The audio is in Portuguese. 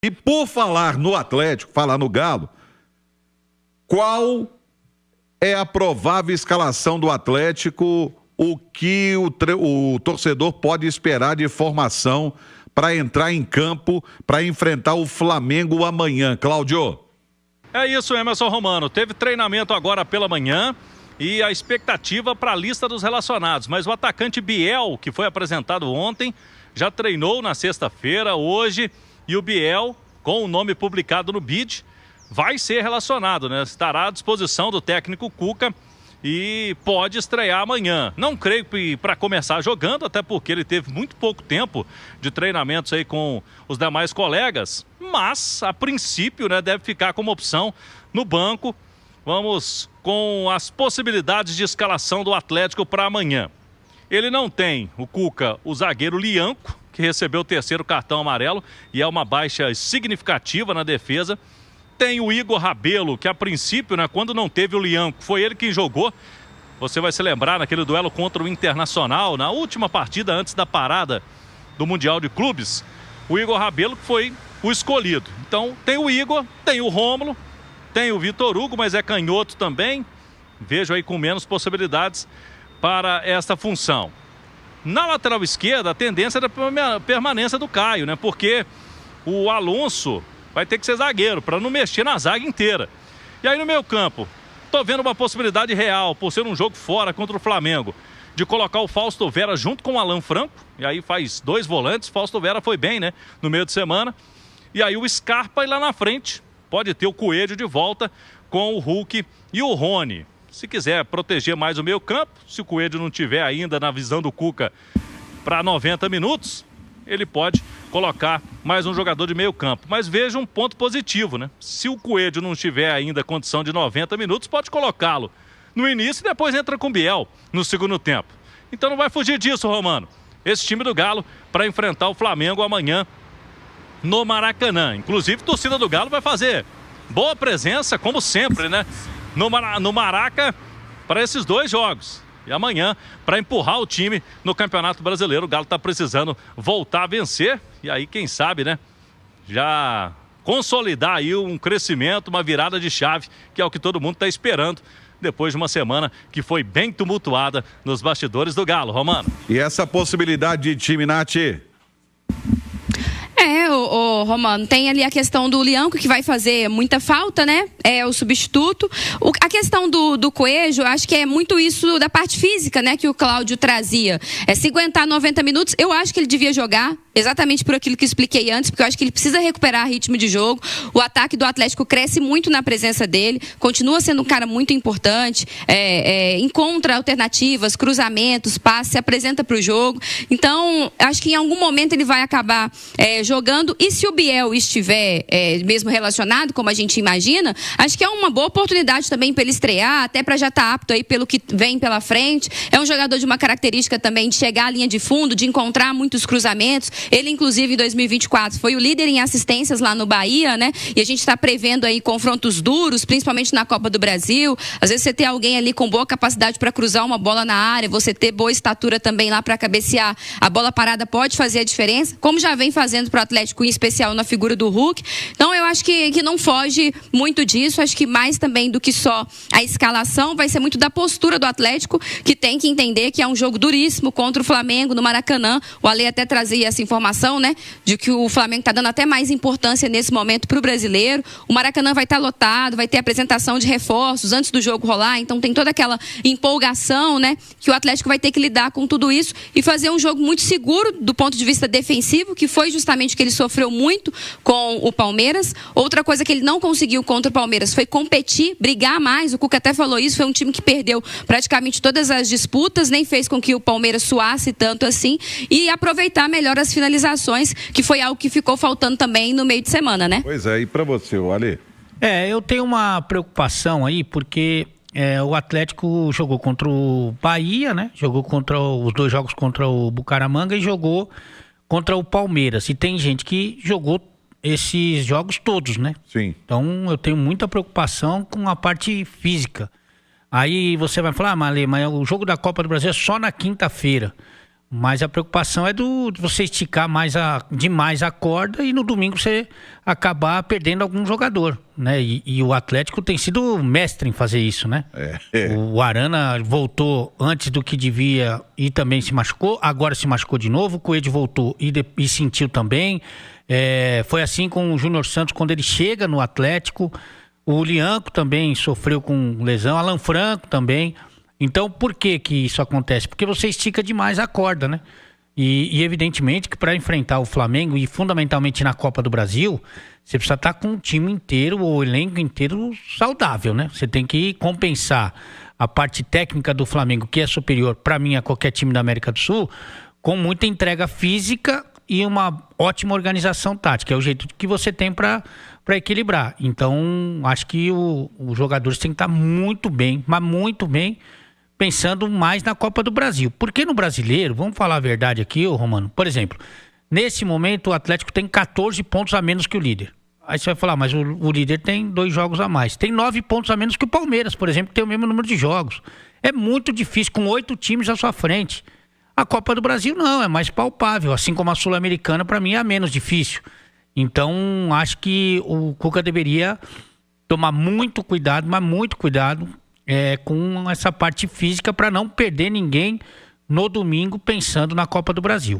E por falar no Atlético, falar no Galo, qual é a provável escalação do Atlético, o que o torcedor pode esperar de formação para entrar em campo, para enfrentar o Flamengo amanhã, Cláudio? É isso, Emerson Romano. Teve treinamento agora pela manhã e a expectativa para a lista dos relacionados. Mas o atacante Biel, que foi apresentado ontem, já treinou na sexta-feira, hoje, e o Biel, com o nome publicado no BID, vai ser relacionado, né? Estará à disposição do técnico Cuca e pode estrear amanhã. Não creio que para começar jogando, até porque ele teve muito pouco tempo de treinamentos aí com os demais colegas, mas a princípio, né, deve ficar como opção no banco. Vamos com as possibilidades de escalação do Atlético para amanhã. Ele não tem, o Cuca, o zagueiro Lianco, que recebeu o terceiro cartão amarelo e é uma baixa significativa na defesa. Tem o Igor Rabelo, que a princípio, né, quando não teve o Lianco, foi ele quem jogou. Você vai se lembrar naquele duelo contra o Internacional, na última partida antes da parada do Mundial de Clubes. O Igor Rabelo foi o escolhido. Então tem o Igor, tem o Rômulo, tem o Vitor Hugo, mas é canhoto também. Vejo aí com menos possibilidades para esta função. Na lateral esquerda, a tendência era a permanência do Caio, né? Porque o Alonso vai ter que ser zagueiro, para não mexer na zaga inteira. E aí no meio campo, tô vendo uma possibilidade real, por ser um jogo fora contra o Flamengo, de colocar o Fausto Vera junto com o Alan Franco, e aí faz dois volantes. Fausto Vera foi bem, né, no meio de semana. E aí o Scarpa ir lá na frente, pode ter o Coelho de volta com o Hulk e o Rony. Se quiser proteger mais o meio campo, se o Coelho não tiver ainda na visão do Cuca para 90 minutos, ele pode colocar mais um jogador de meio campo. Mas veja um ponto positivo, né? Se o Coelho não tiver ainda condição de 90 minutos, pode colocá-lo no início e depois entra com o Biel no segundo tempo. Então não vai fugir disso, Romano. Esse time do Galo para enfrentar o Flamengo amanhã no Maracanã. Inclusive, a torcida do Galo vai fazer boa presença, como sempre, né? No Maraca, para esses dois jogos. E amanhã, para empurrar o time no Campeonato Brasileiro, o Galo está precisando voltar a vencer. E aí, quem sabe, né? Já consolidar aí um crescimento, uma virada de chave, que é o que todo mundo está esperando, depois de uma semana que foi bem tumultuada nos bastidores do Galo, Romano. E essa possibilidade de time, Nath? O Romano, tem ali a questão do Lianco, que vai fazer muita falta, né? É o substituto. A questão do Coelho, acho que é muito isso da parte física, né? Que o Cláudio trazia. Se aguentar 90 minutos, eu acho que ele devia jogar, exatamente por aquilo que expliquei antes, porque eu acho que ele precisa recuperar ritmo de jogo. O ataque do Atlético cresce muito na presença dele, continua sendo um cara muito importante, encontra alternativas, cruzamentos, passes, se apresenta para o jogo. Então, acho que em algum momento ele vai acabar jogando, e se o Biel estiver mesmo relacionado, como a gente imagina, acho que é uma boa oportunidade também para ele estrear, até para já estar apto aí pelo que vem pela frente. É um jogador de uma característica também de chegar à linha de fundo, de encontrar muitos cruzamentos. Ele, inclusive, em 2024, foi o líder em assistências lá no Bahia, né? E a gente está prevendo aí confrontos duros, principalmente na Copa do Brasil. Às vezes você ter alguém ali com boa capacidade para cruzar uma bola na área, você ter boa estatura também lá para cabecear, a bola parada pode fazer a diferença, como já vem fazendo para o Atlético, em especial na figura do Hulk. Então eu acho que não foge muito disso. Acho que mais também do que só a escalação, vai ser muito da postura do Atlético, que tem que entender que é um jogo duríssimo contra o Flamengo no Maracanã. O Ale até trazia essa informação, né, de que o Flamengo está dando até mais importância nesse momento para o brasileiro. O Maracanã vai estar lotado, vai ter apresentação de reforços antes do jogo rolar, então tem toda aquela empolgação, né, que o Atlético vai ter que lidar com tudo isso e fazer um jogo muito seguro do ponto de vista defensivo, que foi justamente que ele sofreu muito com o Palmeiras. Outra coisa que ele não conseguiu contra o Palmeiras foi competir, brigar mais. O Cuca até falou isso, foi um time que perdeu praticamente todas as disputas, nem fez com que o Palmeiras suasse tanto assim, e aproveitar melhor as finalizações, que foi algo que ficou faltando também no meio de semana, né? Pois é, e para você, Ale? Eu tenho uma preocupação aí, porque o Atlético jogou contra o Bahia, né? Jogou contra os dois jogos contra o Bucaramanga e jogou contra o Palmeiras. E tem gente que jogou esses jogos todos, né? Sim. Então eu tenho muita preocupação com a parte física. Aí você vai falar, mas o jogo da Copa do Brasil é só na quinta-feira. Mas a preocupação é de você esticar demais a corda e no domingo você acabar perdendo algum jogador, né? E o Atlético tem sido mestre em fazer isso, né? O Arana voltou antes do que devia e também se machucou, agora se machucou de novo, o Coelho voltou e sentiu também. Foi assim com o Júnior Santos quando ele chega no Atlético. O Lianco também sofreu com lesão, Alan Franco também. Então, por que isso acontece? Porque você estica demais a corda, né? E evidentemente que para enfrentar o Flamengo e fundamentalmente na Copa do Brasil, você precisa estar com o time inteiro, o elenco inteiro saudável, né? Você tem que compensar a parte técnica do Flamengo, que é superior para mim a qualquer time da América do Sul, com muita entrega física e uma ótima organização tática. É o jeito que você tem para equilibrar. Então, acho que os jogadores têm que estar muito bem, mas muito bem, pensando mais na Copa do Brasil. Porque no Brasileiro, vamos falar a verdade aqui, Romano, por exemplo, nesse momento o Atlético tem 14 pontos a menos que o líder. Aí você vai falar, mas o líder tem 2 jogos a mais. Tem 9 pontos a menos que o Palmeiras, por exemplo, que tem o mesmo número de jogos. É muito difícil, com 8 times à sua frente. A Copa do Brasil não, é mais palpável. Assim como a Sul-Americana, para mim, é a menos difícil. Então, acho que o Cuca deveria tomar muito cuidado, mas muito cuidado com essa parte física para não perder ninguém no domingo pensando na Copa do Brasil.